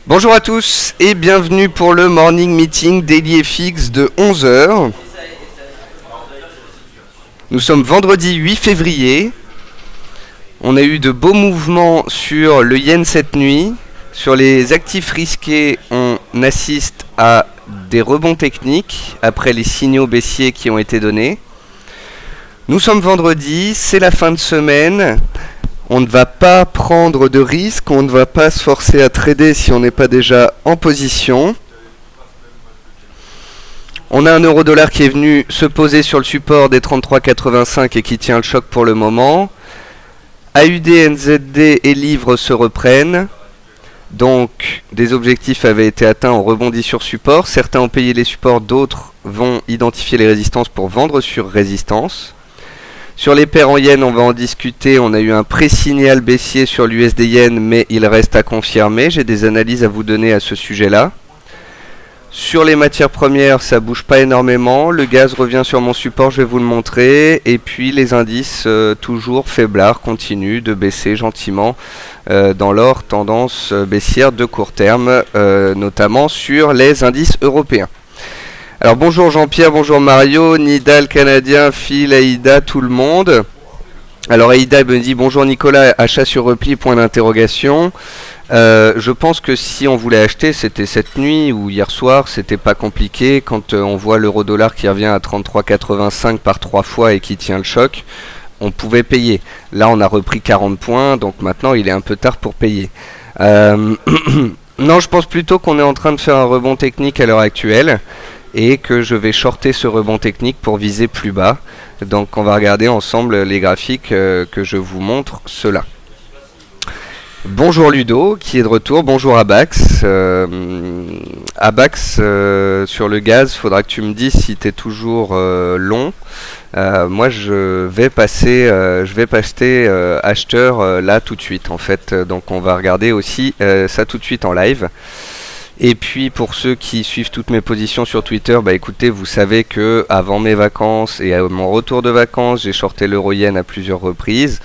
Bonjour à tous et bienvenue pour le Morning Meeting DailyFX de 11 h. Nous sommes vendredi 8 février. On a eu de beaux mouvements sur le yen cette nuit. Sur les actifs risqués, on assiste à des rebonds techniques après les signaux baissiers qui ont été donnés. Nous sommes vendredi, c'est la fin de semaine. On ne va pas prendre de risques, on ne va pas se forcer à trader si on n'est pas déjà en position. On a un euro-dollar qui est venu se poser sur le support des 33,85 et qui tient le choc pour le moment. AUD, NZD et livres se reprennent. Donc des objectifs avaient été atteints, on rebondit sur support. Certains ont payé les supports, d'autres vont identifier les résistances pour vendre sur résistance. Sur les paires en yens, on va en discuter. On a eu un pré-signal baissier sur l'USD yen, mais il reste à confirmer. J'ai des analyses à vous donner à ce sujet-là. Sur les matières premières, ça bouge pas énormément. Le gaz revient sur mon support, je vais vous le montrer. Et puis les indices, toujours faiblards, continuent de baisser gentiment dans leur tendance baissière de court terme, notamment sur les indices européens. Alors bonjour Jean-Pierre, bonjour Mario, Nidal, Canadien, Phil, Aïda, tout le monde. Alors Aïda me dit bonjour Nicolas, achat sur repli, point d'interrogation. Je pense que si on voulait acheter, c'était cette nuit ou hier soir, c'était pas compliqué. Quand on voit l'euro-dollar qui revient à 33,85 par 3 fois et qui tient le choc, on pouvait payer. Là on a repris 40 points, donc maintenant il est un peu tard pour payer. Non, je pense plutôt qu'on est en train de faire un rebond technique à l'heure actuelle. Et que je vais shorter ce rebond technique pour viser plus bas. Donc on va regarder ensemble les graphiques que je vous montre cela. Bonjour Ludo qui est de retour, bonjour Abax. Abax sur le gaz, faudra que tu me dises si tu es toujours long. Moi je vais passer acheteur là tout de suite en fait. Donc on va regarder aussi ça tout de suite en live. Et puis pour ceux qui suivent toutes mes positions sur Twitter, bah écoutez, vous savez que avant mes vacances et à mon retour de vacances, j'ai shorté l'euro-yen à plusieurs reprises.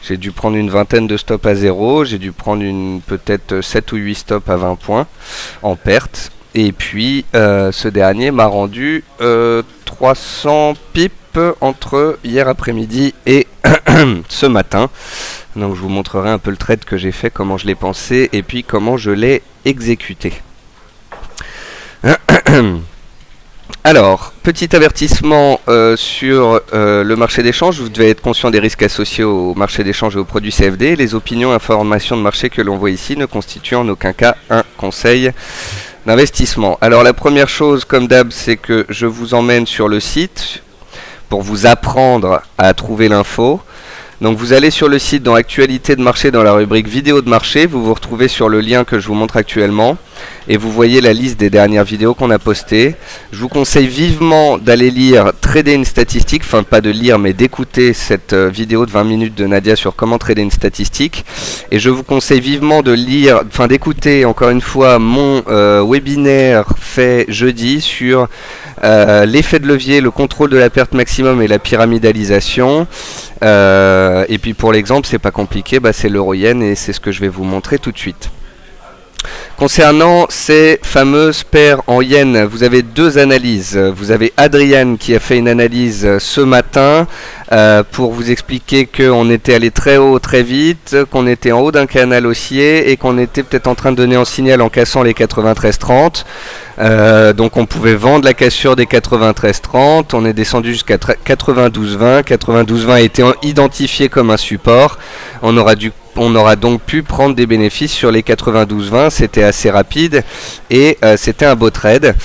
J'ai dû prendre une vingtaine de stops à zéro, j'ai dû prendre peut-être 7 ou 8 stops à 20 points en perte. Et puis ce dernier m'a rendu 300 pips entre hier après-midi et ce matin. Donc je vous montrerai un peu le trade que j'ai fait, comment je l'ai pensé et puis comment je l'ai exécuté. Alors, petit avertissement sur le marché d'échange. Vous devez être conscient des risques associés au marché d'échange et aux produits CFD. Les opinions et informations de marché que l'on voit ici ne constituent en aucun cas un conseil d'investissement. Alors la première chose, comme d'hab, c'est que je vous emmène sur le site pour vous apprendre à trouver l'info. Donc vous allez sur le site dans Actualité de marché, dans la rubrique vidéo de marché, vous vous retrouvez sur le lien que je vous montre actuellement et vous voyez la liste des dernières vidéos qu'on a postées. Je vous conseille vivement d'aller lire Trader une statistique, enfin pas de lire mais d'écouter cette vidéo de 20 minutes de Nadia sur comment trader une statistique. Et je vous conseille vivement de lire, d'écouter encore une fois mon webinaire fait jeudi sur l'effet de levier, le contrôle de la perte maximum et la pyramidalisation. Et puis pour l'exemple, c'est pas compliqué, c'est l'euro-yen et c'est ce que je vais vous montrer tout de suite. Concernant ces fameuses paires en yens, vous avez deux analyses. Vous avez Adrian qui a fait une analyse ce matin pour vous expliquer qu'on était allé très haut très vite, qu'on était en haut d'un canal haussier et qu'on était peut-être en train de donner un signal en cassant les 93,30. Donc on pouvait vendre la cassure des 93,30. On est descendu jusqu'à 92,20. 92,20 a été identifié comme un support. On aura donc pu prendre des bénéfices sur les 92,20. C'était assez rapide et c'était un beau trade.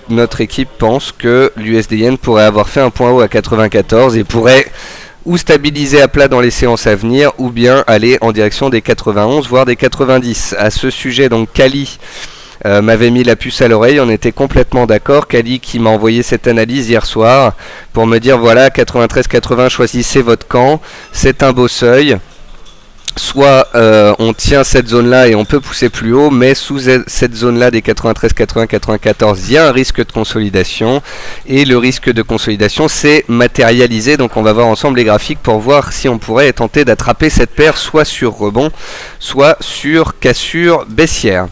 Notre équipe pense que l'USD yen pourrait avoir fait un point haut à 94 et pourrait ou stabiliser à plat dans les séances à venir ou bien aller en direction des 91 voire des 90. À ce sujet, donc Kali m'avait mis la puce à l'oreille, on était complètement d'accord. Kali qui m'a envoyé cette analyse hier soir pour me dire voilà, 93-80, choisissez votre camp, c'est un beau seuil. soit on tient cette zone-là et on peut pousser plus haut, mais sous cette zone-là des 93, 80, 94, il y a un risque de consolidation, et le risque de consolidation s'est matérialisé. Donc on va voir ensemble les graphiques pour voir si on pourrait tenter d'attraper cette paire soit sur rebond, soit sur cassure baissière.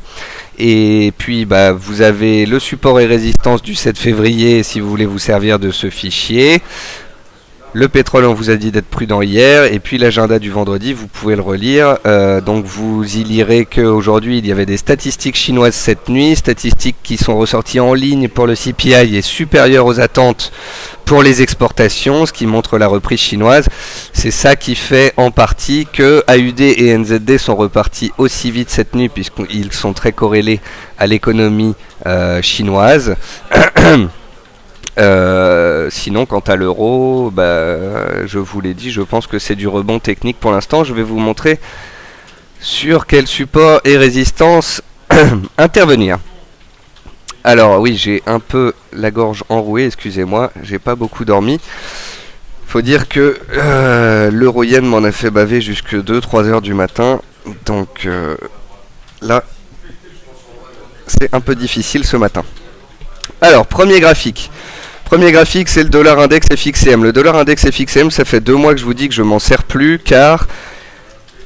Et puis vous avez le support et résistance du 7 février si vous voulez vous servir de ce fichier. Le pétrole, on vous a dit d'être prudent hier, et puis l'agenda du vendredi, vous pouvez le relire. Donc vous y lirez qu'aujourd'hui, il y avait des statistiques chinoises cette nuit, statistiques qui sont ressorties en ligne pour le CPI et supérieures aux attentes pour les exportations, ce qui montre la reprise chinoise. C'est ça qui fait en partie que AUD et NZD sont repartis aussi vite cette nuit, puisqu'ils sont très corrélés à l'économie chinoise. Sinon, quant à l'euro, je vous l'ai dit, je pense que c'est du rebond technique pour l'instant. Je vais vous montrer sur quel support et résistance intervenir. Alors oui, j'ai un peu la gorge enrouée, excusez-moi, j'ai pas beaucoup dormi. Faut dire que l'euro-yen m'en a fait baver jusque 2-3 heures du matin. Donc là, c'est un peu difficile ce matin. Alors, premier graphique. Premier graphique, c'est le dollar index FXCM. Le dollar index FXCM, ça fait 2 mois que je vous dis que je m'en sers plus, car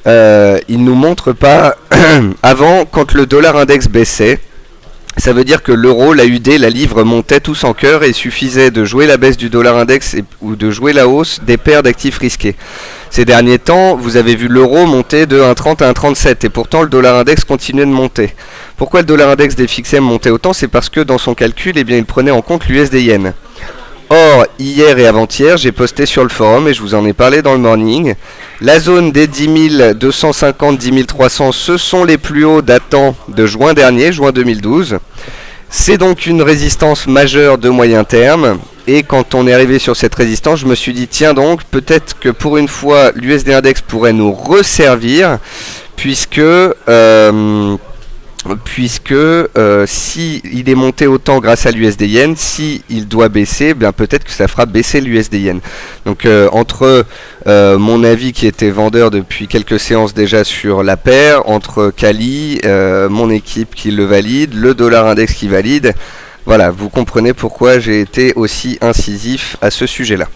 il nous montre pas. Avant, quand le dollar index baissait, ça veut dire que l'euro, l'AUD, la livre montaient tous en cœur, et il suffisait de jouer la baisse du dollar index ou de jouer la hausse des paires d'actifs risqués. Ces derniers temps, vous avez vu l'euro monter de 1,30 à 1,37, et pourtant le dollar index continuait de monter. Pourquoi le dollar index des FXM montait autant? C'est parce que dans son calcul, il prenait en compte l'USD yen. Or, hier et avant-hier, j'ai posté sur le forum, et je vous en ai parlé dans le morning, la zone des 10 250, 10 300, ce sont les plus hauts datant de juin dernier, juin 2012. C'est donc une résistance majeure de moyen terme, et quand on est arrivé sur cette résistance, je me suis dit, tiens donc, peut-être que pour une fois, l'USD index pourrait nous resservir, puisque si il est monté autant grâce à l'USD yen, si il doit baisser, peut-être que ça fera baisser l'USD yen. Donc entre mon avis qui était vendeur depuis quelques séances déjà sur la paire, entre Kali, mon équipe qui le valide, le dollar index qui valide, voilà, vous comprenez pourquoi j'ai été aussi incisif à ce sujet-là.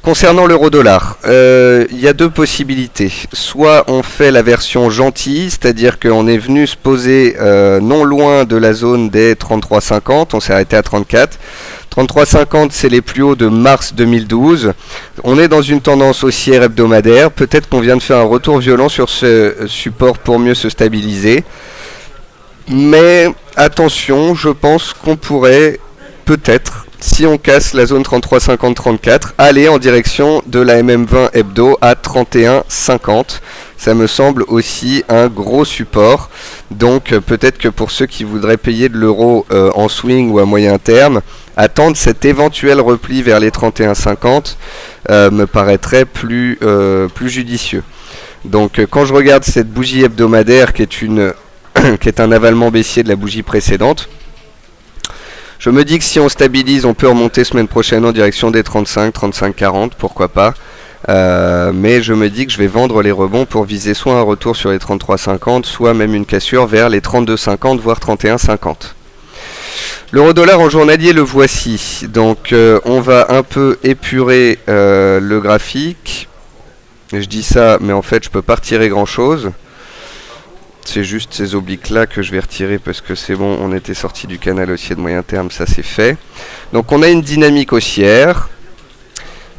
Concernant l'euro-dollar, il y a 2 possibilités. Soit on fait la version gentille, c'est-à-dire qu'on est venu se poser non loin de la zone des 33,50, on s'est arrêté à 34. 33,50, c'est les plus hauts de mars 2012. On est dans une tendance haussière hebdomadaire. Peut-être qu'on vient de faire un retour violent sur ce support pour mieux se stabiliser. Mais attention, je pense qu'on pourrait peut-être, si on casse la zone 33,50-34, aller en direction de la MM20 hebdo à 31,50. Ça me semble aussi un gros support. Donc peut-être que pour ceux qui voudraient payer de l'euro en swing ou à moyen terme, attendre cet éventuel repli vers les 31,50 me paraîtrait plus judicieux. Donc quand je regarde cette bougie hebdomadaire qui est un avalement baissier de la bougie précédente, je me dis que si on stabilise, on peut remonter semaine prochaine en direction des 35, 35, 40, pourquoi pas. Mais je me dis que je vais vendre les rebonds pour viser soit un retour sur les 33,50, soit même une cassure vers les 32,50, voire 31,50. L'euro-dollar en journalier, le voici. Donc on va un peu épurer le graphique. Je dis ça, mais en fait je peux pas retirer grand chose. C'est juste ces obliques là que je vais retirer parce que c'est bon, on était sorti du canal haussier de moyen terme, ça c'est fait. Donc on a une dynamique haussière.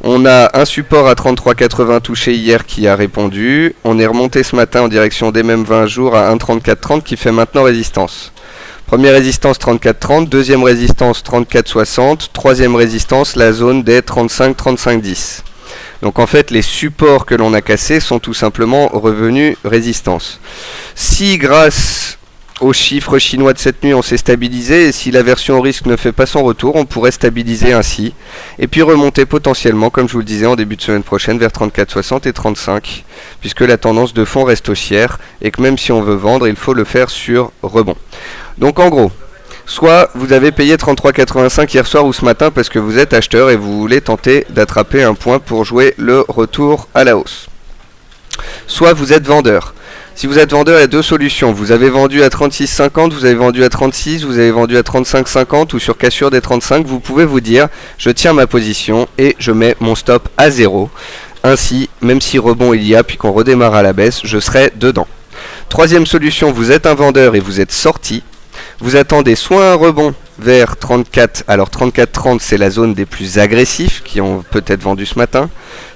On a un support à 33,80 touché hier qui a répondu. On est remonté ce matin en direction des mêmes 20 jours à 1,3430 qui fait maintenant résistance. Première résistance 34,30, deuxième résistance 34,60, troisième résistance la zone des 35,35,10. Donc en fait les supports que l'on a cassés sont tout simplement revenus résistance. Si grâce aux chiffres chinois de cette nuit on s'est stabilisé, et si la version au risque ne fait pas son retour, on pourrait stabiliser ainsi et puis remonter potentiellement, comme je vous le disais, en début de semaine prochaine vers 34,60 et 35, puisque la tendance de fond reste haussière et que même si on veut vendre, il faut le faire sur rebond. Donc en gros, soit vous avez payé 33,85 hier soir ou ce matin parce que vous êtes acheteur et vous voulez tenter d'attraper un point pour jouer le retour à la hausse. Soit vous êtes vendeur. Si vous êtes vendeur, il y a deux solutions. Vous avez vendu à 36,50, vous avez vendu à 36, vous avez vendu à 35,50 ou sur cassure des 35, vous pouvez vous dire je tiens ma position et je mets mon stop à 0. Ainsi, même si rebond il y a puis qu'on redémarre à la baisse, je serai dedans. Troisième solution, vous êtes un vendeur et vous êtes sorti. Vous attendez soit un rebond vers 34, alors 34,30 c'est la zone des plus agressifs qui ont peut-être vendu ce matin.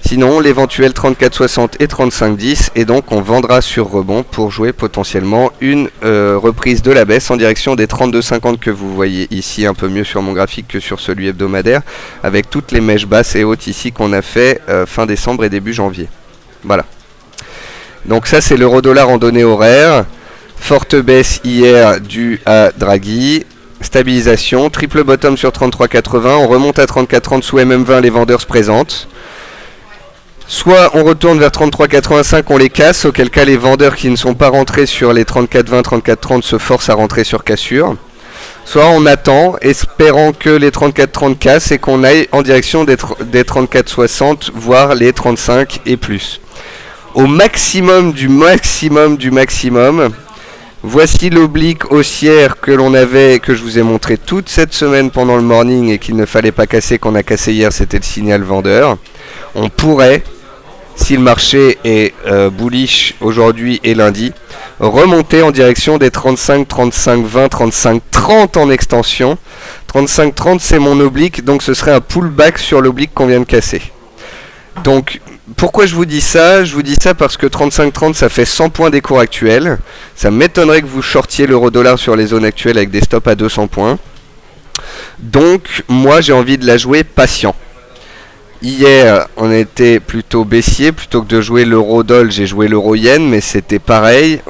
Sinon l'éventuel 34,60 et 35,10 et donc on vendra sur rebond pour jouer potentiellement une reprise de la baisse en direction des 32,50 que vous voyez ici un peu mieux sur mon graphique que sur celui hebdomadaire avec toutes les mèches basses et hautes ici qu'on a fait fin décembre et début janvier. Voilà. Donc ça c'est l'euro-dollar en données horaires. Forte baisse hier due à Draghi. Stabilisation, triple bottom sur 33,80. On remonte à 34,30 sous MM20, les vendeurs se présentent. Soit on retourne vers 33,85, on les casse, auquel cas les vendeurs qui ne sont pas rentrés sur les 34,20, 34,30 se forcent à rentrer sur cassure. Soit on attend, espérant que les 34,30 cassent et qu'on aille en direction des 34,60, voire les 35 et plus. Au maximum du maximum du maximum, voici l'oblique haussière que l'on avait, que je vous ai montré toute cette semaine pendant le morning et qu'il ne fallait pas casser, qu'on a cassé hier, c'était le signal vendeur. On pourrait, si le marché est bullish aujourd'hui et lundi, remonter en direction des 35, 35, 20, 35, 30 en extension. 35, 30 c'est mon oblique, donc ce serait un pullback sur l'oblique qu'on vient de casser. Donc, pourquoi je vous dis ça? Je vous dis ça parce que 35-30 ça fait 100 points des cours actuels. Ça m'étonnerait que vous shortiez l'euro-dollar sur les zones actuelles avec des stops à 200 points. Donc, moi j'ai envie de la jouer patient. Hier, on était plutôt baissier. Plutôt que de jouer l'euro-doll, j'ai joué l'euro-yen, mais c'était pareil.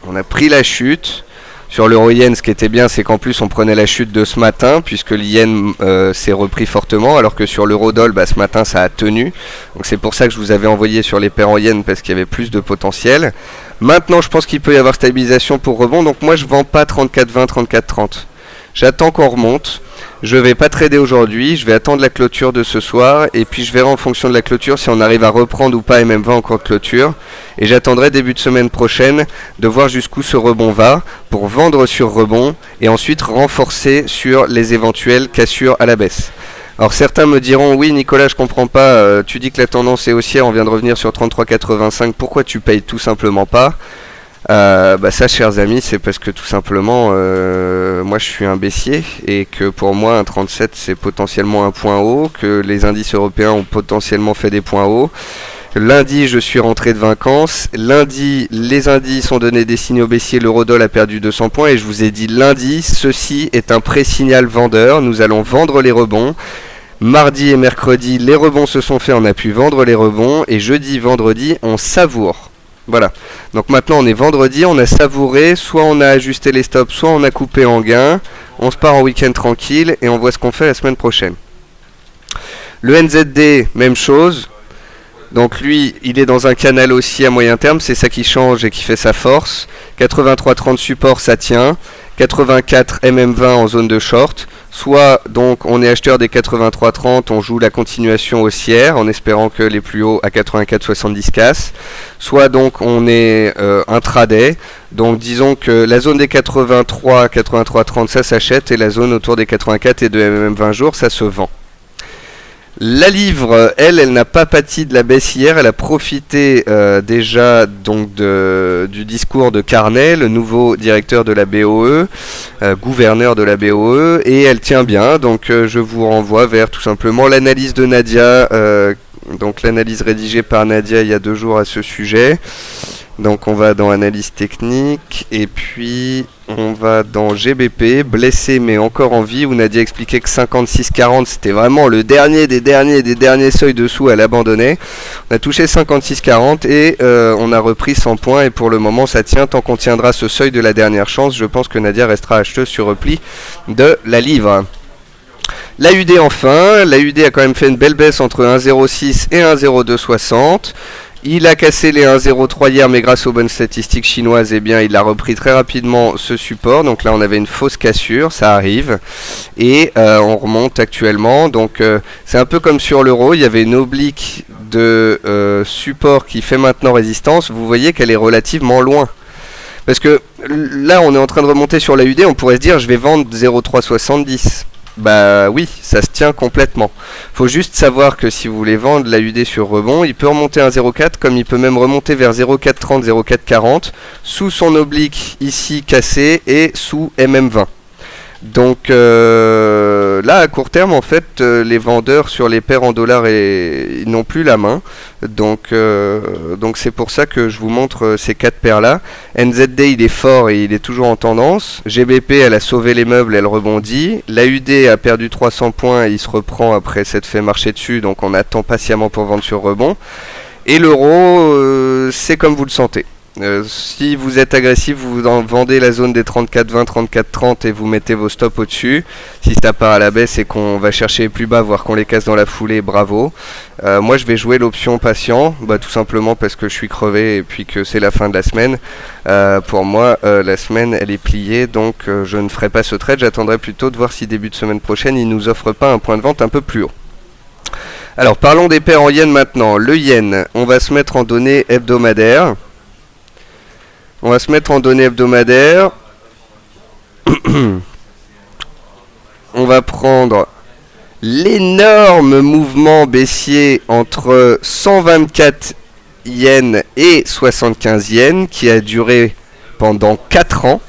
On a pris la chute. Sur l'euro-yen, ce qui était bien, c'est qu'en plus on prenait la chute de ce matin, puisque l'yen s'est repris fortement, alors que sur l'euro-doll, ce matin ça a tenu. Donc c'est pour ça que je vous avais envoyé sur les paires en yen, parce qu'il y avait plus de potentiel. Maintenant, je pense qu'il peut y avoir stabilisation pour rebond, donc moi je vends pas 34,20, 34,30. J'attends qu'on remonte. Je vais pas trader aujourd'hui, je vais attendre la clôture de ce soir, et puis je verrai en fonction de la clôture si on arrive à reprendre ou pas MM20 en cours de clôture. Et j'attendrai début de semaine prochaine de voir jusqu'où ce rebond va, pour vendre sur rebond, et ensuite renforcer sur les éventuelles cassures à la baisse. Alors certains me diront, oui Nicolas, je comprends pas, tu dis que la tendance est haussière, on vient de revenir sur 33,85, pourquoi tu payes tout simplement pas? Ça, chers amis, c'est parce que tout simplement moi je suis un baissier et que pour moi un 37 c'est potentiellement un point haut, que les indices européens ont potentiellement fait des points hauts. Lundi je suis rentré de vacances, lundi les indices ont donné des signaux baissiers, l'eurodoll a perdu 200 points et je vous ai dit lundi ceci est un pré-signal vendeur, nous allons vendre les rebonds. Mardi et mercredi les rebonds se sont faits, on a pu vendre les rebonds et jeudi, vendredi on savoure. Voilà, donc maintenant on est vendredi, on a savouré, soit on a ajusté les stops, soit on a coupé en gain, on se part en week-end tranquille et on voit ce qu'on fait la semaine prochaine. Le NZD, même chose, donc lui il est dans un canal aussi à moyen terme, c'est ça qui change et qui fait sa force. 83,30 support ça tient, 84 MM20 en zone de short, soit donc on est acheteur des 83,30, on joue la continuation haussière en espérant que les plus hauts à 84,70 cassent, soit donc on est intraday, donc disons que la zone des 83,30 ça s'achète et la zone autour des 84 et de MM20 jours ça se vend. La livre, elle n'a pas pâti de la baisse hier, elle a profité déjà donc du discours de Carnet, le nouveau directeur de la BOE, gouverneur de la BOE, et elle tient bien, donc je vous renvoie vers tout simplement l'analyse de Nadia, donc l'analyse rédigée par Nadia il y a 2 jours à ce sujet. Donc on va dans analyse technique et puis on va dans GBP, blessé mais encore en vie, où Nadia expliquait que 56,40 c'était vraiment le dernier des derniers seuils dessous, elle abandonnait. On a touché 56,40 et on a repris 100 points et pour le moment ça tient. Tant qu'on tiendra ce seuil de la dernière chance, je pense que Nadia restera acheteuse sur repli de la livre. L'AUD enfin, l'AUD a quand même fait une belle baisse entre 1,06 et 1,0260. Il a cassé les 1,03 hier, mais grâce aux bonnes statistiques chinoises, eh bien, il a repris très rapidement ce support. Donc là, on avait une fausse cassure, ça arrive. Et on remonte actuellement. Donc c'est un peu comme sur l'euro, il y avait une oblique de support qui fait maintenant résistance. Vous voyez qu'elle est relativement loin. Parce que là, on est en train de remonter sur la UD, on pourrait se dire, je vais vendre 0,370. Bah oui, ça se tient complètement. Faut juste savoir que si vous voulez vendre la UD sur rebond, il peut remonter à 0,4 comme il peut même remonter vers 0,430, 0,440 sous son oblique ici cassé et sous MM20. Donc là à court terme en fait les vendeurs sur les paires en dollars ils n'ont plus la main. Donc c'est pour ça que je vous montre ces quatre paires là. NZD il est fort et il est toujours en tendance. GBP elle a sauvé les meubles, elle rebondit. L'AUD a perdu 300 points et il se reprend après s'être fait marcher dessus, donc on attend patiemment pour vendre sur rebond. Et l'euro c'est comme vous le sentez. Si vous êtes agressif, vous vendez la zone des 34,20, 34,30 et vous mettez vos stops au-dessus. Si ça part à la baisse et qu'on va chercher les plus bas, voire qu'on les casse dans la foulée, bravo. Moi je vais jouer l'option patient, tout simplement parce que je suis crevé et puis que c'est la fin de la semaine. Pour moi, la semaine elle est pliée, donc je ne ferai pas ce trade. J'attendrai plutôt de voir si début de semaine prochaine il nous offre pas un point de vente un peu plus haut. Alors parlons des paires en yen maintenant. Le yen, on va se mettre en données hebdomadaires. On va se mettre en données hebdomadaires. On va prendre l'énorme mouvement baissier entre 124 yens et 75 yens qui a duré pendant 4 ans.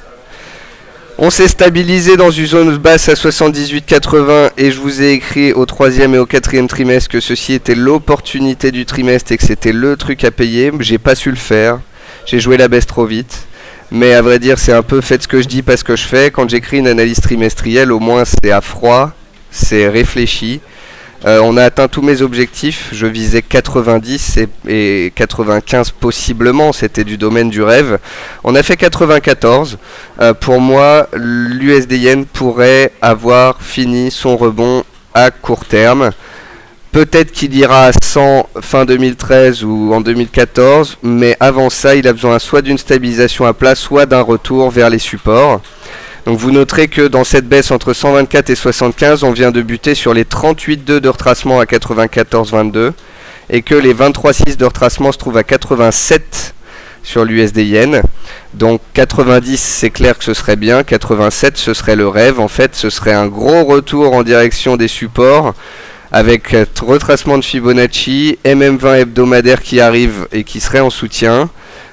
On s'est stabilisé dans une zone basse à 78,80 et je vous ai écrit au 3e et au 4e trimestre que ceci était l'opportunité du trimestre et que c'était le truc à payer. J'ai pas su le faire. J'ai joué la baisse trop vite, mais à vrai dire c'est un peu faites ce que je dis, pas ce que je fais. Quand j'écris une analyse trimestrielle, au moins c'est à froid, c'est réfléchi. On a atteint tous mes objectifs, je visais 90 et 95 possiblement, c'était du domaine du rêve. On a fait 94, pour moi l'USD Yen pourrait avoir fini son rebond à court terme. Peut-être qu'il ira à 100 fin 2013 ou en 2014, mais avant ça, il a besoin soit d'une stabilisation à plat, soit d'un retour vers les supports. Donc vous noterez que dans cette baisse entre 124 et 75, on vient de buter sur les 38,2 de retracement à 94,22 et que les 23,6 de retracement se trouvent à 87 sur l'USD Yen. Donc 90 c'est clair que ce serait bien, 87 ce serait le rêve, en fait ce serait un gros retour en direction des supports. Avec retracement de Fibonacci, MM20 hebdomadaire qui arrive et qui serait en soutien.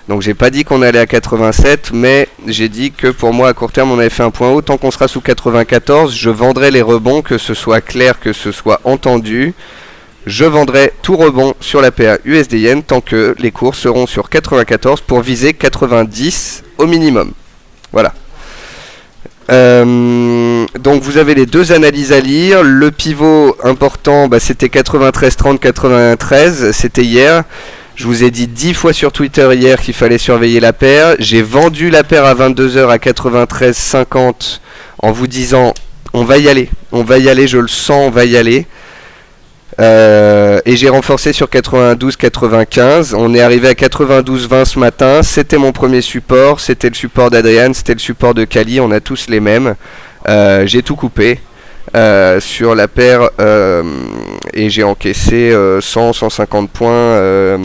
Donc j'ai pas dit qu'on allait à 87, mais j'ai dit que pour moi à court terme on avait fait un point haut. Tant qu'on sera sous 94, je vendrai les rebonds, que ce soit clair, que ce soit entendu. Je vendrai tout rebond sur la paire USD Yen tant que les cours seront sur 94 pour viser 90 au minimum. Voilà. Donc vous avez les deux analyses à lire. Le pivot important c'était 93,30, 93, c'était hier. Je vous ai dit 10 fois sur Twitter hier qu'il fallait surveiller la paire. J'ai vendu la paire à 22h à 93,50 en vous disant on va y aller, je le sens, on va y aller. Et j'ai renforcé sur 92,95. On est arrivé à 92,20 ce matin. C'était mon premier support. C'était le support d'Adrian. C'était le support de Kali. On a tous les mêmes. J'ai tout coupé sur la paire et j'ai encaissé 100, 150 points.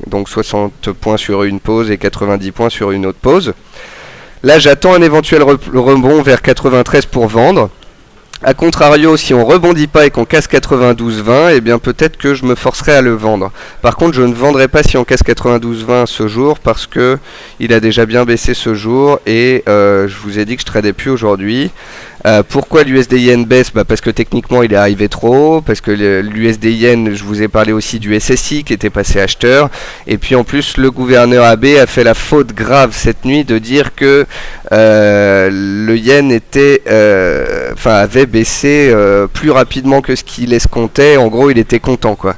Donc 60 points sur une pause et 90 points sur une autre pause. Là, j'attends un éventuel rebond vers 93 pour vendre. A contrario, si on rebondit pas et qu'on casse 92,20, eh bien peut-être que je me forcerai à le vendre. Par contre, je ne vendrai pas si on casse 92,20 ce jour parce que il a déjà bien baissé ce jour et je vous ai dit que je tradais plus aujourd'hui. Pourquoi l'USD Yen baisse? Parce que techniquement il est arrivé trop haut, parce que l'USD Yen, je vous ai parlé aussi du SSI qui était passé acheteur, et puis en plus le gouverneur AB a fait la faute grave cette nuit de dire que le Yen était, avait baissé plus rapidement que ce qu'il escomptait. En gros il était content quoi.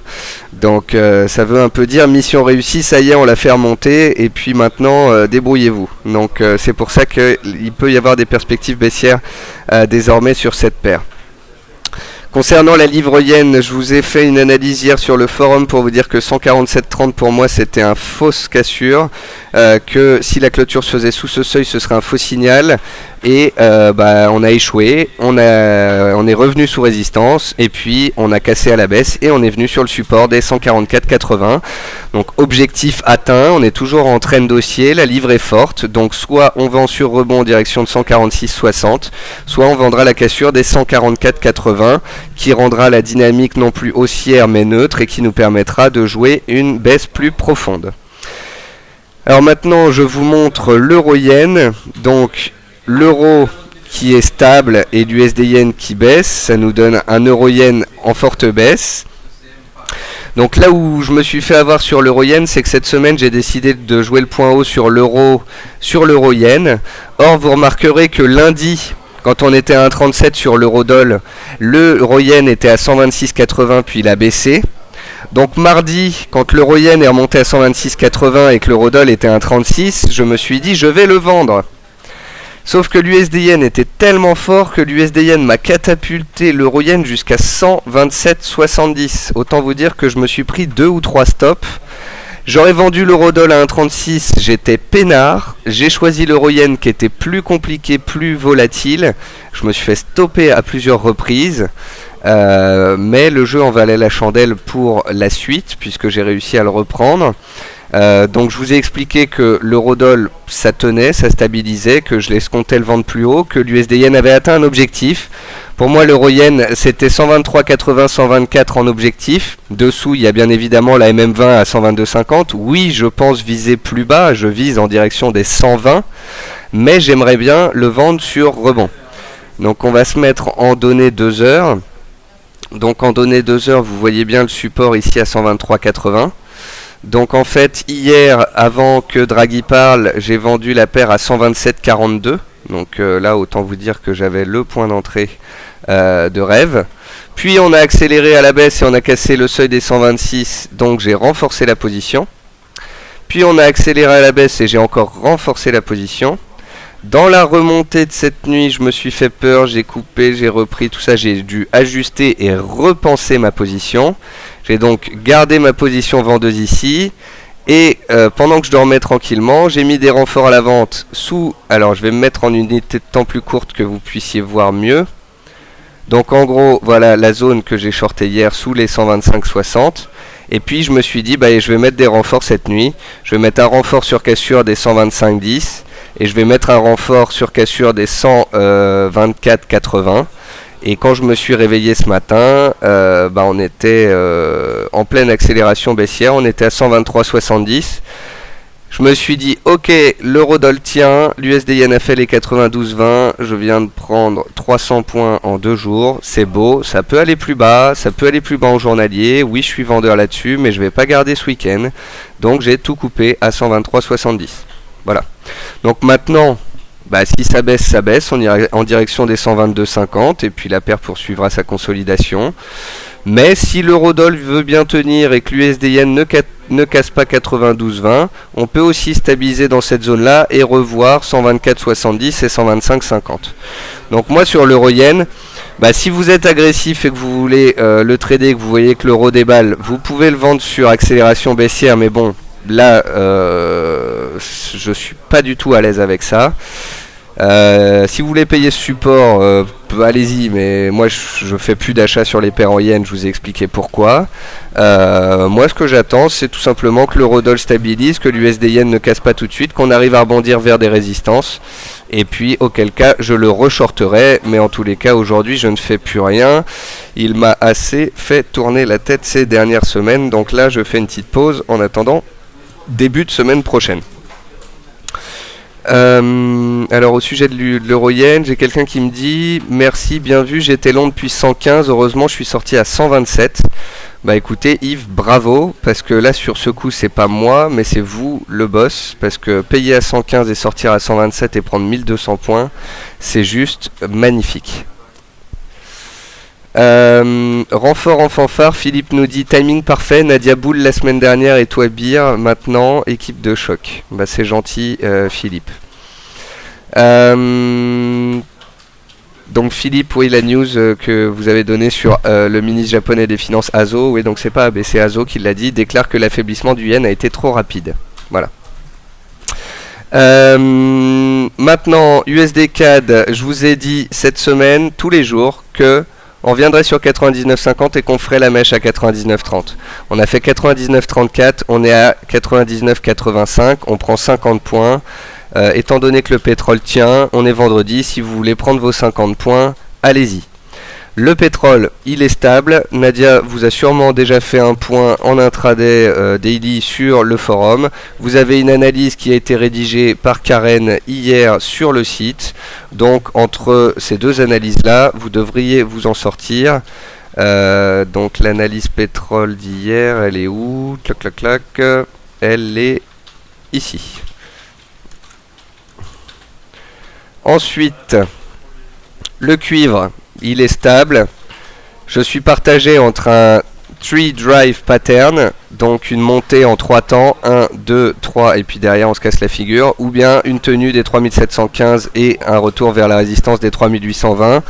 Donc ça veut un peu dire mission réussie, ça y est on l'a fait remonter et puis maintenant débrouillez-vous. Donc c'est pour ça qu'il peut y avoir des perspectives baissières désormais sur cette paire. Concernant la livre yen, je vous ai fait une analyse hier sur le forum pour vous dire que 147,30 pour moi c'était un fausse cassure, que si la clôture se faisait sous ce seuil ce serait un faux signal, et on a échoué, on est revenu sous résistance et puis on a cassé à la baisse et on est venu sur le support des 144,80. Donc objectif atteint, on est toujours en train haussier, la livre est forte, donc soit on vend sur rebond en direction de 146,60, soit on vendra la cassure des 144,80 qui rendra la dynamique non plus haussière mais neutre et qui nous permettra de jouer une baisse plus profonde. Alors maintenant je vous montre l'euro-yen. Donc l'euro qui est stable et l'USD-yen qui baisse, ça nous donne un euro-yen en forte baisse. Donc là où je me suis fait avoir sur l'euro-yen, c'est que cette semaine j'ai décidé de jouer le point haut sur l'euro-yen. Or vous remarquerez que lundi, quand on était à 1,37 sur l'euro-dollar, l'euro-yen était à 126,80 puis il a baissé. Donc mardi, quand l'euro-yen est remonté à 126,80 et que l'euro-dollar était à 1,36, je me suis dit je vais le vendre. Sauf que l'USD-yen était tellement fort que l'USD-yen m'a catapulté l'euro-yen jusqu'à 127,70. Autant vous dire que je me suis pris 2 ou 3 stops. J'aurais vendu l'euro-dollar à 1,36, j'étais peinard. J'ai choisi l'euro-yen qui était plus compliqué, plus volatile. Je me suis fait stopper à plusieurs reprises. Mais le jeu en valait la chandelle pour la suite, puisque j'ai réussi à le reprendre. Donc je vous ai expliqué que l'euro-dollar ça tenait, ça stabilisait, que je l'escomptais le vendre plus haut, que l'USD-yen avait atteint un objectif. Pour moi l'euro-yen c'était 123,80, 124 en objectif. Dessous il y a bien évidemment la MM20 à 122,50. Oui, je pense viser plus bas, je vise en direction des 120, mais j'aimerais bien le vendre sur rebond. Donc on va se mettre en données 2 heures. Donc en données 2 heures vous voyez bien le support ici à 123,80. Donc en fait hier avant que Draghi parle j'ai vendu la paire à 127,42. Donc là autant vous dire que j'avais le point d'entrée de rêve. Puis on a accéléré à la baisse et on a cassé le seuil des 126, donc j'ai renforcé la position. Puis on a accéléré à la baisse et j'ai encore renforcé la position. Dans la remontée de cette nuit, je me suis fait peur, j'ai coupé, j'ai repris, tout ça, j'ai dû ajuster et repenser ma position. J'ai donc gardé ma position vendeuse ici. Et pendant que je dormais tranquillement, j'ai mis des renforts à la vente sous... Alors je vais me mettre en unité de temps plus courte que vous puissiez voir mieux. Donc en gros, voilà la zone que j'ai shortée hier sous les 125,60. Et puis je me suis dit, je vais mettre des renforts cette nuit. Je vais mettre un renfort sur cassure des 125,10. Et je vais mettre un renfort sur cassure des 124,80. Et quand je me suis réveillé ce matin, on était en pleine accélération baissière. On était à 123,70. Je me suis dit, ok, l'euro-dollar tient, l'USD-yen a fait les 92,20. Je viens de prendre 300 points en 2 jours. C'est beau, ça peut aller plus bas, ça peut aller plus bas en journalier. Oui, je suis vendeur là-dessus, mais je ne vais pas garder ce week-end. Donc j'ai tout coupé à 123,70. Voilà. Donc maintenant, si ça baisse, on ira en direction des 122,50 et puis la paire poursuivra sa consolidation. Mais si l'euro-dollar veut bien tenir et que l'USD-yen ne casse pas 92,20, on peut aussi stabiliser dans cette zone-là et revoir 124,70 et 125,50. Donc moi sur l'euro-yen, si vous êtes agressif et que vous voulez le trader et que vous voyez que l'euro déballe, vous pouvez le vendre sur accélération baissière, mais bon, là je suis pas du tout à l'aise avec ça. Si vous voulez payer ce support, allez-y, mais moi je fais plus d'achat sur les paires en yens, je vous ai expliqué pourquoi. Moi ce que j'attends c'est tout simplement que l'euro-dollar stabilise, que l'USD-yen ne casse pas tout de suite, qu'on arrive à rebondir vers des résistances, et puis auquel cas je le reshorterai, mais en tous les cas aujourd'hui je ne fais plus rien. Il m'a assez fait tourner la tête ces dernières semaines, donc là je fais une petite pause en attendant début de semaine prochaine. Alors au sujet de l'euro-yen, j'ai quelqu'un qui me dit merci, bien vu, j'étais long depuis 115, heureusement je suis sorti à 127. Écoutez Yves, bravo, parce que là sur ce coup c'est pas moi mais c'est vous le boss, parce que payer à 115 et sortir à 127 et prendre 1200 points, c'est juste magnifique. Renfort en fanfare, Philippe nous dit timing parfait, Nadia Boule la semaine dernière et toi Beer maintenant, équipe de choc. C'est gentil Philippe. Donc Philippe, oui, la news que vous avez donnée sur le ministre japonais des Finances Aso, oui, donc c'est pas Abe, c'est Aso qui l'a dit, déclare que l'affaiblissement du yen a été trop rapide. Voilà. Maintenant, USD CAD, je vous ai dit cette semaine, tous les jours, que on viendrait sur 99,50 et qu'on ferait la mèche à 99,30. On a fait 99,34, on est à 99,85, on prend 50 points. Étant donné que le pétrole tient, on est vendredi, si vous voulez prendre vos 50 points, allez-y. Le pétrole, il est stable. Nadia vous a sûrement déjà fait un point en intraday daily sur le forum. Vous avez une analyse qui a été rédigée par Karen hier sur le site. Donc entre ces deux analyses-là, vous devriez vous en sortir. Donc l'analyse pétrole d'hier, elle est où? Clac, clac, clac. Elle est ici. Ensuite, le cuivre, il est stable. Je suis partagé entre un 3 drive pattern, donc une montée en 3 temps, 1, 2, 3, et puis derrière on se casse la figure, ou bien une tenue des 3715 et un retour vers la résistance des 3820.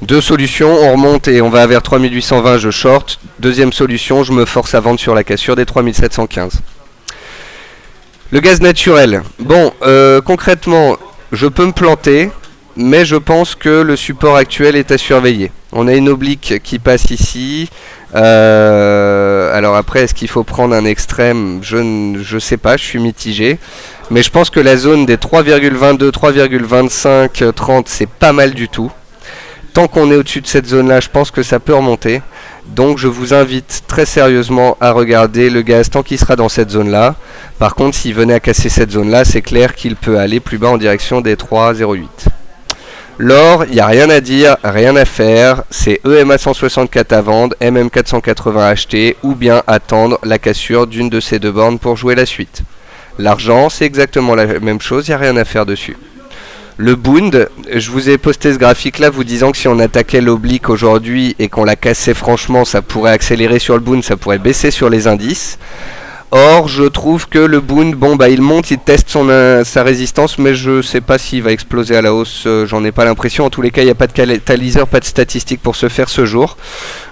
Deux solutions, on remonte et on va vers 3820, je short. Deuxième solution, je me force à vendre sur la cassure des 3715. Le gaz naturel, bon, concrètement, je peux me planter, mais je pense que le support actuel est à surveiller. On a une oblique qui passe ici. Alors après, est-ce qu'il faut prendre un extrême? Je sais pas, je suis mitigé. Mais je pense que la zone des 3,22, 3,25, 30, c'est pas mal du tout. Tant qu'on est au-dessus de cette zone-là, je pense que ça peut remonter. Donc je vous invite très sérieusement à regarder le gaz tant qu'il sera dans cette zone-là. Par contre, s'il venait à casser cette zone-là, c'est clair qu'il peut aller plus bas en direction des 3,08. L'or, il n'y a rien à dire, rien à faire. C'est EMA 164 à vendre, MM 480 à acheter, ou bien attendre la cassure d'une de ces deux bornes pour jouer la suite. L'argent, c'est exactement la même chose, il n'y a rien à faire dessus. Le Bund, je vous ai posté ce graphique là vous disant que si on attaquait l'oblique aujourd'hui et qu'on la cassait franchement, ça pourrait accélérer sur le Bund, ça pourrait baisser sur les indices. Or, je trouve que le Bund, bon bah il monte, il teste sa résistance, mais je sais pas s'il va exploser à la hausse, j'en ai pas l'impression. En tous les cas, il n'y a pas de catalyseur, pas de statistique pour se faire ce jour.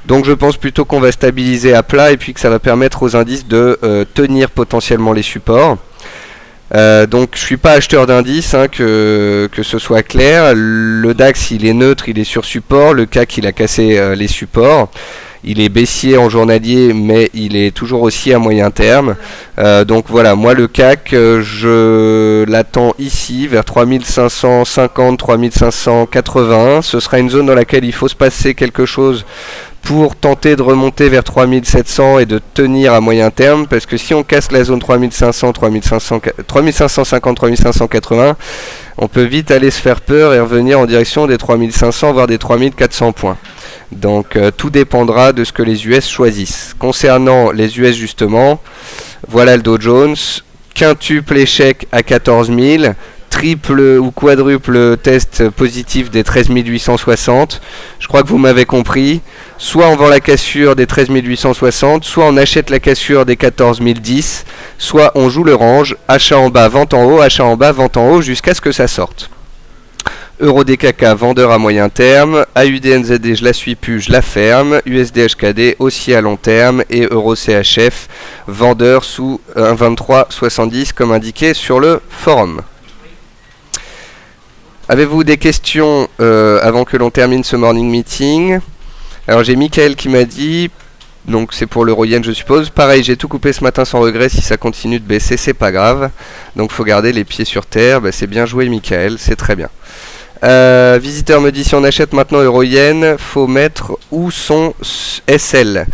Donc je pense plutôt qu'on va stabiliser à plat et puis que ça va permettre aux indices de tenir potentiellement les supports. Donc je suis pas acheteur d'indices, hein, que ce soit clair. Le DAX il est neutre, il est sur support. Le CAC il a cassé les supports. Il est baissier en journalier, mais il est toujours haussier à moyen terme. Donc voilà, moi le CAC, je l'attends ici, vers 3550, 3580. Ce sera une zone dans laquelle il faut se passer quelque chose pour tenter de remonter vers 3700 et de tenir à moyen terme, parce que si on casse la zone 3500, 3550, 3580, on peut vite aller se faire peur et revenir en direction des 3500 voire des 3400 points. Donc tout dépendra de ce que les US choisissent. Concernant les US justement, voilà le Dow Jones, quintuple échec à 14 000, triple ou quadruple test positif des 13 860. Je crois que vous m'avez compris. Soit on vend la cassure des 13 860, soit on achète la cassure des 14 010, soit on joue le range, achat en bas, vente en haut, achat en bas, vente en haut, jusqu'à ce que ça sorte. Euro DKK, vendeur à moyen terme. AUDNZD, je la suis plus, je la ferme. USD HKD, aussi à long terme. Et Euro CHF, vendeur sous 1,2370, comme indiqué sur le forum. Avez-vous des questions avant que l'on termine ce morning meeting? Alors j'ai Michael qui m'a dit, donc c'est pour l'euro yen je suppose, pareil j'ai tout coupé ce matin sans regret, si ça continue de baisser c'est pas grave, donc faut garder les pieds sur terre, bah, c'est bien joué Michael, c'est très bien. Visiteur me dit si on achète maintenant euro yen, faut mettre où son SL.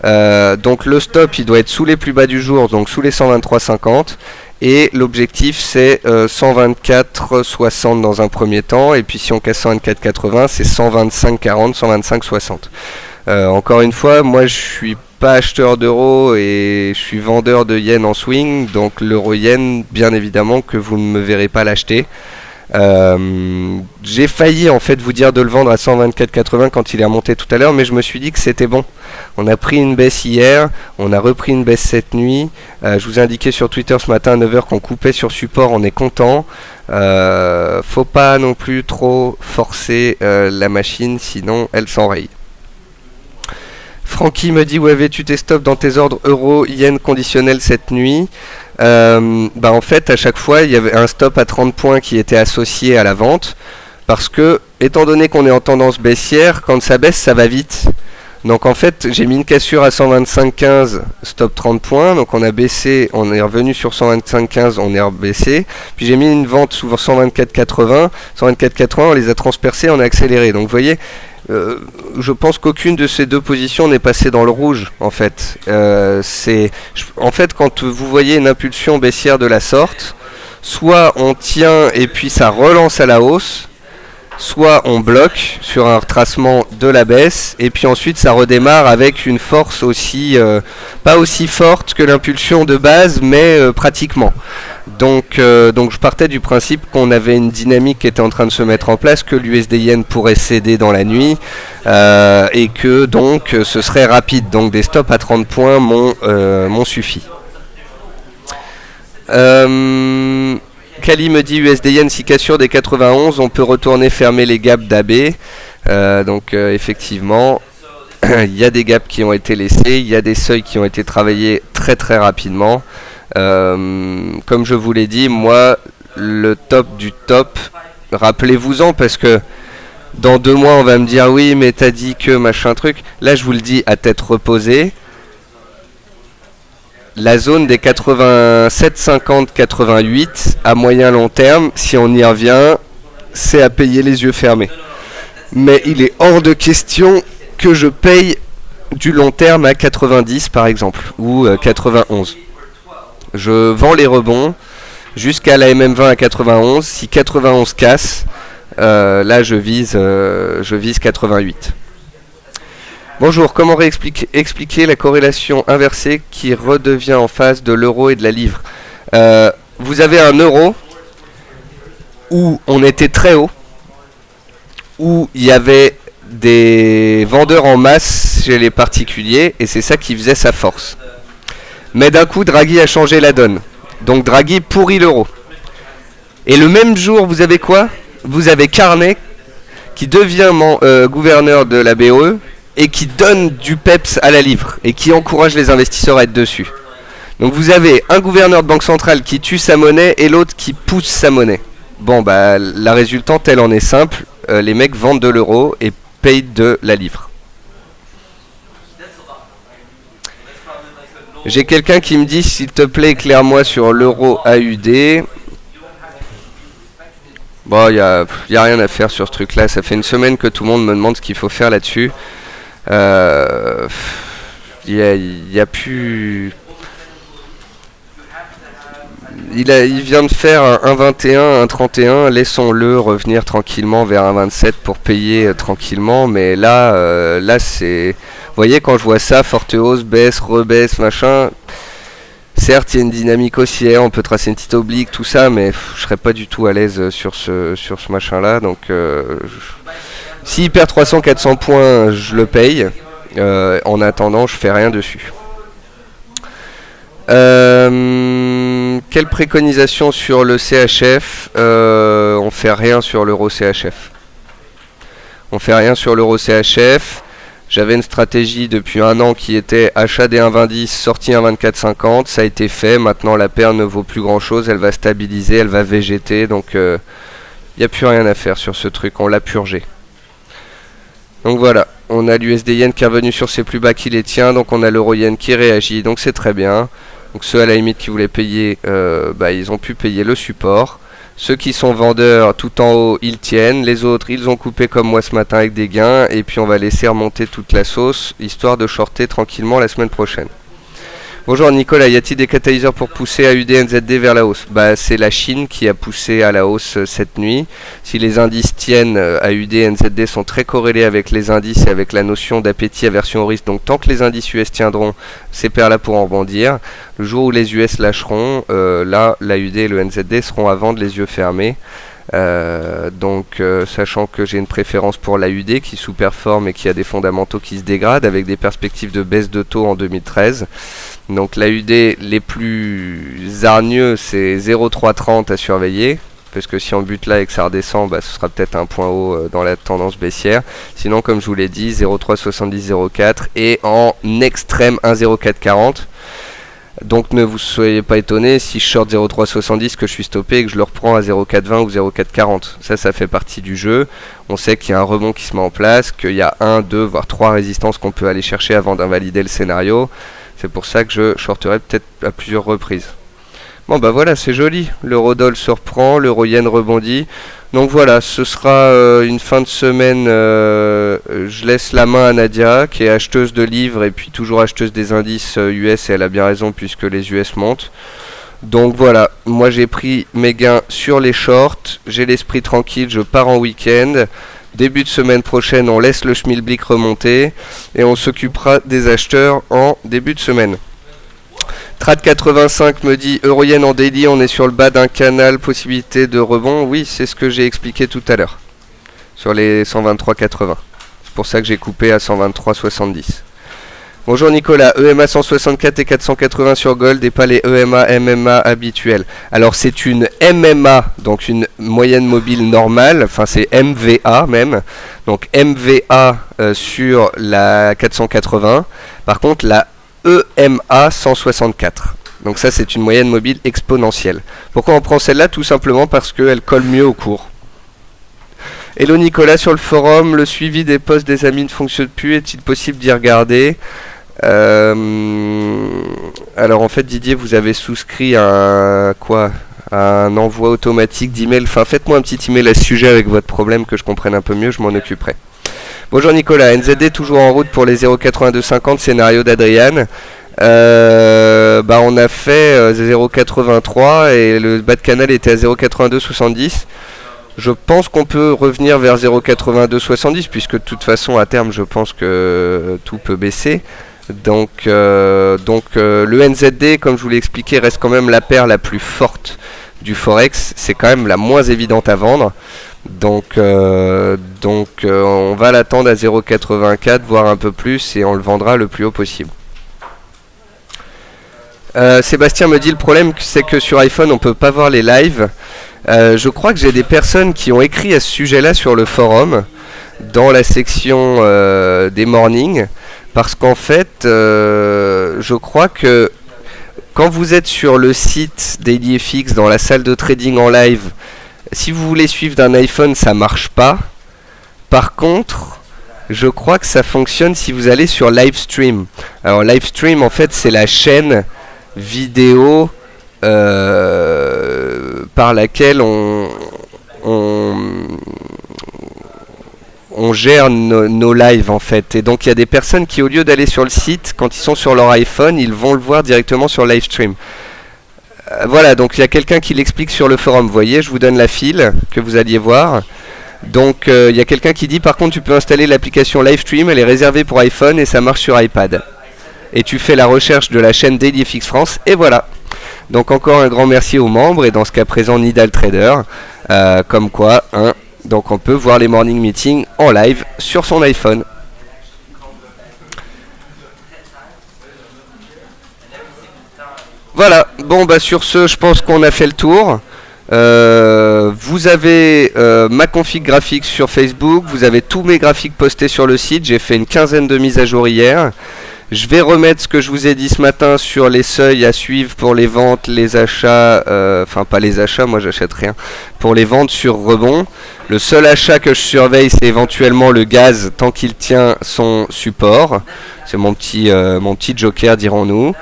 Donc le stop il doit être sous les plus bas du jour, donc sous les 123,50. Et l'objectif c'est 124,60 dans un premier temps. Et puis si on casse 124,80 c'est 125,40, 125,60. Encore une fois, moi je suis pas acheteur d'euros et je suis vendeur de yens en swing. Donc l'euro yen bien évidemment que vous ne me verrez pas l'acheter. J'ai failli en fait vous dire de le vendre à 124,80 quand il est remonté tout à l'heure, mais je me suis dit que c'était bon. On a pris une baisse hier, on a repris une baisse cette nuit. Je vous ai indiqué sur Twitter ce matin à 9 h qu'on coupait sur support, on est content. Faut pas non plus trop forcer la machine, sinon elle s'enraye. Francky me dit où avais-tu tes stops dans tes ordres euro, yen conditionnels cette nuit? En fait, à chaque fois, il y avait un stop à 30 points qui était associé à la vente. Parce que, étant donné qu'on est en tendance baissière, quand ça baisse, ça va vite. Donc en fait, j'ai mis une cassure à 125,15, stop 30 points. Donc on a baissé, on est revenu sur 125,15, on est rebaissé. Puis j'ai mis une vente sous 124,80. 124,80, on les a transpercés, on a accéléré. Donc vous voyez, je pense qu'aucune de ces deux positions n'est passée dans le rouge en fait. En fait, quand vous voyez une impulsion baissière de la sorte, soit on tient et puis ça relance à la hausse, soit on bloque sur un retracement de la baisse et puis ensuite ça redémarre avec une force aussi pas aussi forte que l'impulsion de base, mais pratiquement. Donc je partais du principe qu'on avait une dynamique qui était en train de se mettre en place, que l'USD Yen pourrait céder dans la nuit et que donc ce serait rapide. Donc des stops à 30 points m'ont suffi. Kali me dit USD Yen si cassure des 91, on peut retourner fermer les gaps d'AB. Effectivement, il y a des gaps qui ont été laissés, il y a des seuils qui ont été travaillés très très rapidement. Comme je vous l'ai dit, moi, le top du top, rappelez-vous-en, parce que dans 2 mois, on va me dire oui, mais t'as dit que machin truc. Là, je vous le dis à tête reposée. La zone des 87, 50, 88 à moyen long terme, si on y revient, c'est à payer les yeux fermés. Mais il est hors de question que je paye du long terme à 90 par exemple, ou 91. Je vends les rebonds jusqu'à la MM20 à 91. Si 91 casse, là je vise 88. Bonjour, comment expliquer la corrélation inversée qui redevient en face de l'euro et de la livre? Vous avez un euro où on était très haut, où il y avait des vendeurs en masse chez les particuliers, et c'est ça qui faisait sa force. Mais d'un coup, Draghi a changé la donne. Donc Draghi pourrit l'euro. Et le même jour, vous avez quoi? Vous avez Carnet qui devient gouverneur de la BOE et qui donne du peps à la livre et qui encourage les investisseurs à être dessus. Donc vous avez un gouverneur de banque centrale qui tue sa monnaie et l'autre qui pousse sa monnaie. Bon, la résultante, elle en est simple. Les mecs vendent de l'euro et payent de la livre. J'ai quelqu'un qui me dit, s'il te plaît, éclaire-moi sur l'euro AUD. Bon, il y a rien à faire sur ce truc-là. Ça fait une semaine que tout le monde me demande ce qu'il faut faire là-dessus. Y a plus... Il vient de faire un 21, un 31, laissons-le revenir tranquillement vers un 27 pour payer tranquillement, mais là c'est... Vous voyez, quand je vois ça, forte hausse, baisse, rebaisse, machin, certes il y a une dynamique haussière, on peut tracer une petite oblique, tout ça, mais je serais pas du tout à l'aise sur ce machin-là, donc s'il perd 300-400 points, je le paye, en attendant, je fais rien dessus. Quelle préconisation sur le CHF? On fait rien sur l'euro CHF. On fait rien sur l'euro CHF. J'avais une stratégie depuis 1 an qui était achat des 1,2010, sortie 1,2450. Ça a été fait. Maintenant, la paire ne vaut plus grand chose. Elle va stabiliser, elle va végéter. Donc, il n'y a plus rien à faire sur ce truc. On l'a purgé. Donc voilà. On a l'USD Yen qui est revenu sur ses plus bas qui les tient. Donc, on a l'euro Yen qui réagit. Donc, c'est très bien. Donc ceux à la limite qui voulaient payer, ils ont pu payer le support. Ceux qui sont vendeurs tout en haut, ils tiennent. Les autres, ils ont coupé comme moi ce matin avec des gains. Et puis on va laisser remonter toute la sauce, histoire de shorter tranquillement la semaine prochaine. Bonjour Nicolas, y a-t-il des catalyseurs pour pousser AUD NZD vers la hausse? C'est la Chine qui a poussé à la hausse cette nuit. Si les indices tiennent, AUD NZD sont très corrélés avec les indices et avec la notion d'appétit aversion au risque. Donc tant que les indices US tiendront, ces paires-là pourront rebondir. Le jour où les US lâcheront, là l'AUD et le NZD seront à vendre les yeux fermés. Sachant que j'ai une préférence pour l'AUD qui sous-performe et qui a des fondamentaux qui se dégradent avec des perspectives de baisse de taux en 2013. Donc l'AUD les plus hargneux, c'est 0,330 à surveiller, parce que si on bute là et que ça redescend, ce sera peut-être un point haut dans la tendance baissière. Sinon, comme je vous l'ai dit, 0,370, 0,4 et en extrême 1,0440. Donc ne vous soyez pas étonnés si je short 0,370 que je suis stoppé et que je le reprends à 0,420 ou 0,440. Ça fait partie du jeu. On sait qu'il y a un rebond qui se met en place, qu'il y a 1, 2, voire 3 résistances qu'on peut aller chercher avant d'invalider le scénario. C'est pour ça que je shorterai peut-être à plusieurs reprises. Bon voilà, c'est joli. L'eurodoll se reprend, l'euro-yen rebondit. Donc voilà, ce sera une fin de semaine. Je laisse la main à Nadia, qui est acheteuse de livres et puis toujours acheteuse des indices US, et elle a bien raison puisque les US montent. Donc voilà, moi j'ai pris mes gains sur les shorts, j'ai l'esprit tranquille, je pars en week-end. Début de semaine prochaine, on laisse le Schmilblick remonter et on s'occupera des acheteurs en début de semaine. Trad85 me dit euro-yen en daily, on est sur le bas d'un canal, possibilité de rebond. Oui, c'est ce que j'ai expliqué tout à l'heure sur les 123,80. C'est pour ça que j'ai coupé à 123,70. Bonjour Nicolas, EMA 164 et 480 sur Gold et pas les EMA, MMA habituels. Alors c'est une MMA, donc une moyenne mobile normale, enfin c'est MVA même. Donc MVA sur la 480. Par contre la EMA 164. Donc ça c'est une moyenne mobile exponentielle. Pourquoi on prend celle-là? Tout simplement parce qu'elle colle mieux au cours. Hello Nicolas, sur le forum, le suivi des posts des amis ne fonctionne plus, est-il possible d'y regarder? Alors en fait Didier, vous avez souscrit à un envoi automatique d'email. Enfin faites-moi un petit email à ce sujet avec votre problème que je comprenne un peu mieux, je m'en occuperai. Bonjour Nicolas, NZD toujours en route pour les 0,8250, scénario d'Adrian. On a fait 0,83 et le bas de canal était à 0,8270. Je pense qu'on peut revenir vers 0,8270 puisque de toute façon à terme je pense que tout peut baisser. Donc le NZD, comme je vous l'ai expliqué, reste quand même la paire la plus forte du Forex. C'est quand même la moins évidente à vendre. Donc on va l'attendre à 0,84 voire un peu plus et on le vendra le plus haut possible. Sébastien me dit le problème c'est que sur iPhone on peut pas voir les lives. Je crois que j'ai des personnes qui ont écrit à ce sujet là sur le forum dans la section des mornings, parce qu'en fait je crois que quand vous êtes sur le site DailyFX dans la salle de trading en live, si vous voulez suivre d'un iPhone, ça marche pas. Par contre, je crois que ça fonctionne si vous allez sur Livestream. Alors Livestream, en fait, c'est la chaîne vidéo par laquelle on gère nos lives, en fait. Et donc, il y a des personnes qui, au lieu d'aller sur le site, quand ils sont sur leur iPhone, ils vont le voir directement sur Livestream. Voilà, donc il y a quelqu'un qui l'explique sur le forum. Vous voyez, je vous donne la file que vous alliez voir. Donc il y a quelqu'un qui dit par contre tu peux installer l'application Livestream, elle est réservée pour iPhone et ça marche sur iPad. Et tu fais la recherche de la chaîne DailyFX France et voilà. Donc encore un grand merci aux membres et dans ce cas présent Nidal Trader. Comme quoi, donc on peut voir les morning meetings en live sur son iPhone. Voilà, bon sur ce, je pense qu'on a fait le tour. Vous avez ma config graphique sur Facebook, vous avez tous mes graphiques postés sur le site, j'ai fait une quinzaine de mises à jour hier. Je vais remettre ce que je vous ai dit ce matin sur les seuils à suivre pour les ventes, les achats, enfin pas les achats, moi j'achète rien, pour les ventes sur rebond. Le seul achat que je surveille c'est éventuellement le gaz tant qu'il tient son support. C'est mon petit joker dirons-nous.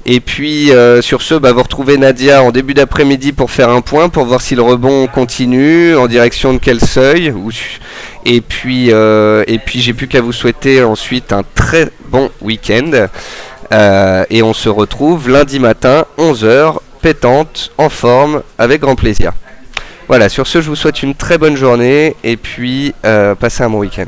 Et puis sur ce, vous retrouvez Nadia en début d'après-midi pour faire un point, pour voir si le rebond continue, en direction de quel seuil. Et puis j'ai plus qu'à vous souhaiter ensuite un très bon week-end. Et on se retrouve lundi matin, 11 h, pétante, en forme, avec grand plaisir. Voilà, sur ce, je vous souhaite une très bonne journée et puis passez un bon week-end.